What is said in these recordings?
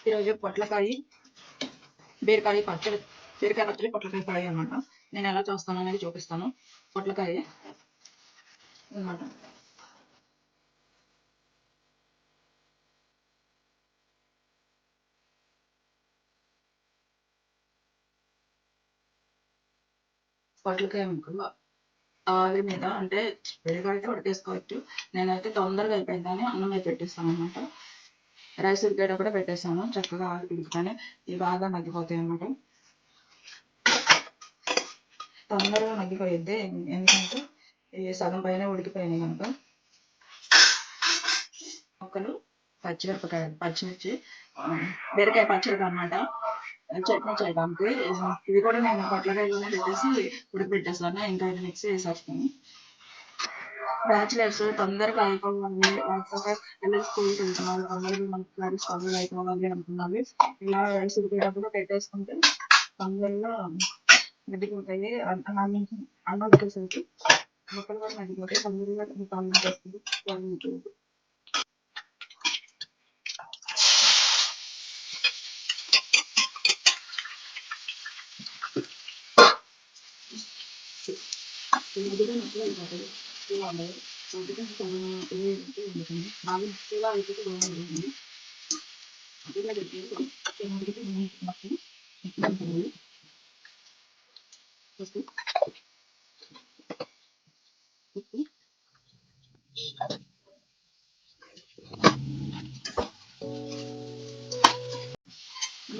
ఈరోజు పొట్లకాయ బీరకాయ పచ్చడి, బీరకాయ పచ్చడి పొట్లకాయ ఫ్రై అనమాట. నేను ఎలా చేస్తాను అనేది చూపిస్తాను. పొట్లకాయ అనమాట. పొట్లకాయ ముక్కలు ఆవిరి మీద అంటే బీరకాయతో ఉడికేసుకోవచ్చు. నేనైతే తొందరగా అయిపోయిందని అన్నం మీద పెట్టేస్తాను అనమాట. రైస్ ఉడికేటప్పుడు పెట్టేస్తాను. చక్కగా ఆవిరి ఉడికితేనే ఇవి బాగా మగ్గిపోతాయి అనమాట. తొందరగా మగ్గిపోయిద్ది, ఎందుకంటే ఇవి సగం పైన ఉడికిపోయినాయి కనుక. ముక్కలు పచ్చిమిరపకాయ, పచ్చిమిర్చి, బీరకాయ పచ్చడి అనమాట, చట్నీ చేయడానికి. ఇది కూడా నేను పొట్లకాయలోనే పెట్టేసి ఉడికిపెట్టేస్తాను. ఇంకా ఇది మిక్సీ వేసేస్తాను. బ్యాచిలర్స్ తొందరగా అయిపోవాలి, లేకపోతే పిల్లలు స్కూల్కి వెళ్తున్నారు, అందరూ మనకి స్టవ్లు అయిపోవాలి అనుకున్నాను. ఇలా రైస్ ఉడికేటప్పుడు పెట్టేసుకుంటే తొందరగా మగ్గిపోతాయి. అన్నం ఉడికేసరికి ముక్కలు కూడా మగ్గిపోతాయి. తొందరగా వస్తుంది. మధ్యలో నొప్పులు అయిపోతాయి. ఇలా ఉండదు. బాగా ఇలా అయిపోతే బాగుంటుంది. ఇలా పెట్టేసి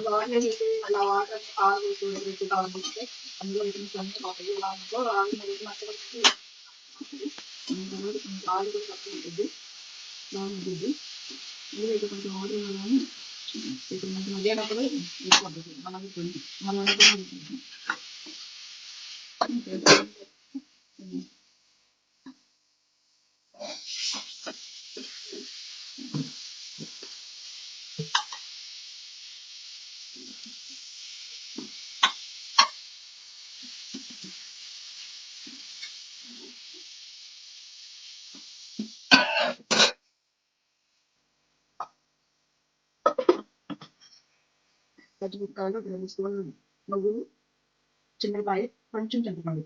వాటర్ అలా వాటర్ ఆరు పెట్టి కావాలంటే అందులో అన్నీ పోతాయి. దాంట్లో ఆరు మట్టి ఆలు కూడా తక్కువ ఉంటుంది, బాగుంటుంది. ఇది కొంచెం ఆర్డర్ కానీ ఇప్పుడు మనకి మధ్యాహ్నప్పుడు మనం పచ్చిమిరపకాయలు 2 స్పూన్లు, నువ్వులు, చిన్నపాయ, కొంచెం చింతపండు,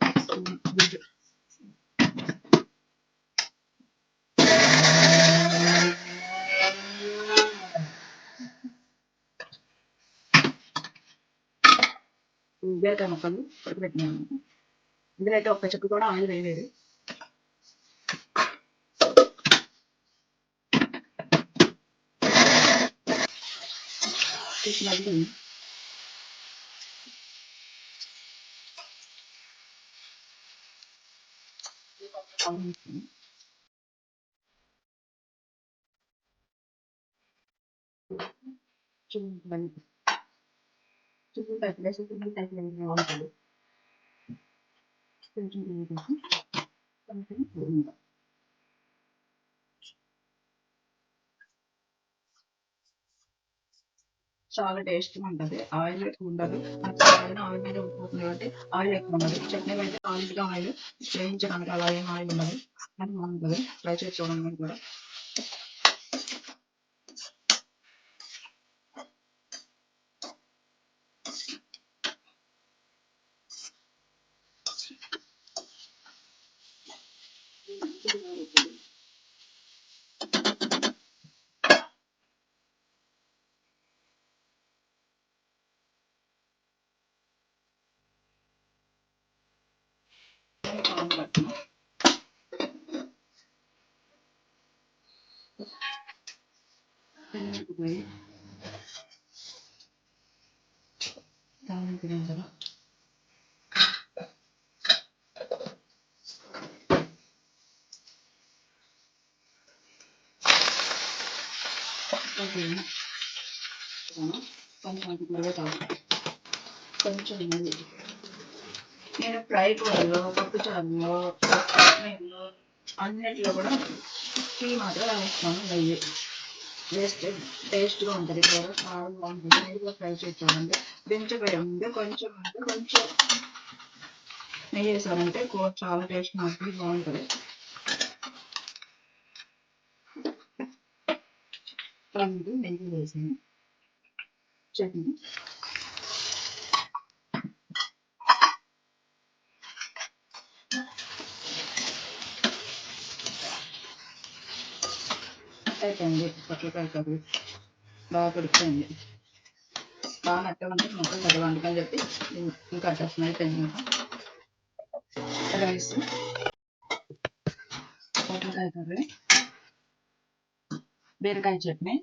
గుజ్జు. బీరకాయ ముక్కలు ఉడకబెట్టినాను. ఇందులో అయితే ఒక్క చెక్కు కూడా ఆయిల్ వేయలేదు. చికెన్ టైప్ వేసి చికెన్ టైప్ బాగుంటుంది. కొంచెం కొంచెం చాలా టేస్ట్గా ఉంటుంది. ఆయిల్ ఎక్కువ ఉండదు. ఆయిల్ మీద ఉడిపోతుంది కాబట్టి ఆయిల్ ఎక్కువ ఉండదు. చట్నీ అయితే ఆయిల్గా ఆయిల్ వేయించడానికి అలా ఏం ఆయిల్ ఉండదు. అది బాగుంటుంది. ట్రై చేసి చూడండి కూడా. కొంచెం నేను ఫ్రై కూరలో, పప్పుచారులో, చట్నీలో అన్నిట్లో కూడా టీ మాత్రం వేస్తాను. నెయ్యి వేస్తే టేస్ట్గా ఉంటుంది. కూర చాలా బాగుంటుంది. నెయ్యి కూడా ఫ్రై చేస్తానంటే దించిపోయే ముందు కొంచెం నెయ్యి వేసానంటే కూర చాలా టేస్ట్గా ఉంటుంది, బాగుంటుంది. నెయ్యి వేసాను. చట్నీ. అయిపోయింది పొట్లకాయ కర్రీ. బాగా ఉడికిపోయింది. బాగా మెత్తగా ఉంటే మొత్తం పెద్ద వండుకని చెప్పి ఇంకా అడ్జస్ట్ అయిపోయింది. ఇంకా రైస్, పొట్లకాయ కర్రీ, బీరకాయ చట్నీ,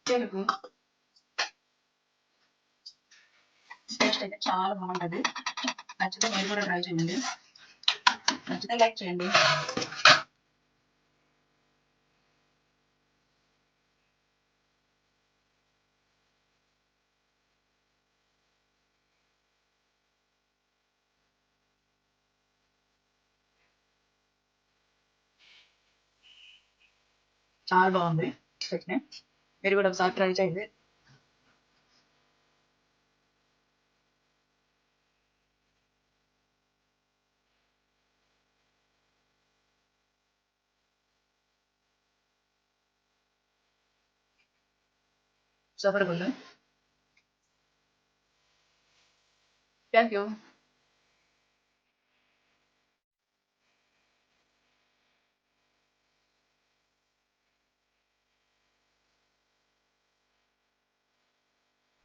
పెరుగు. టేస్ట్ అయితే చాలా బాగుంటుంది. నచ్చితే మీరు కూడా ట్రై చేయండి. నచ్చితే లైక్ చేయండి. చాలా బాగుంది చట్నీ. మీరు కూడా ఒకసారి ట్రై చేయండి. సూపర్ గా ఉంది. Thank you.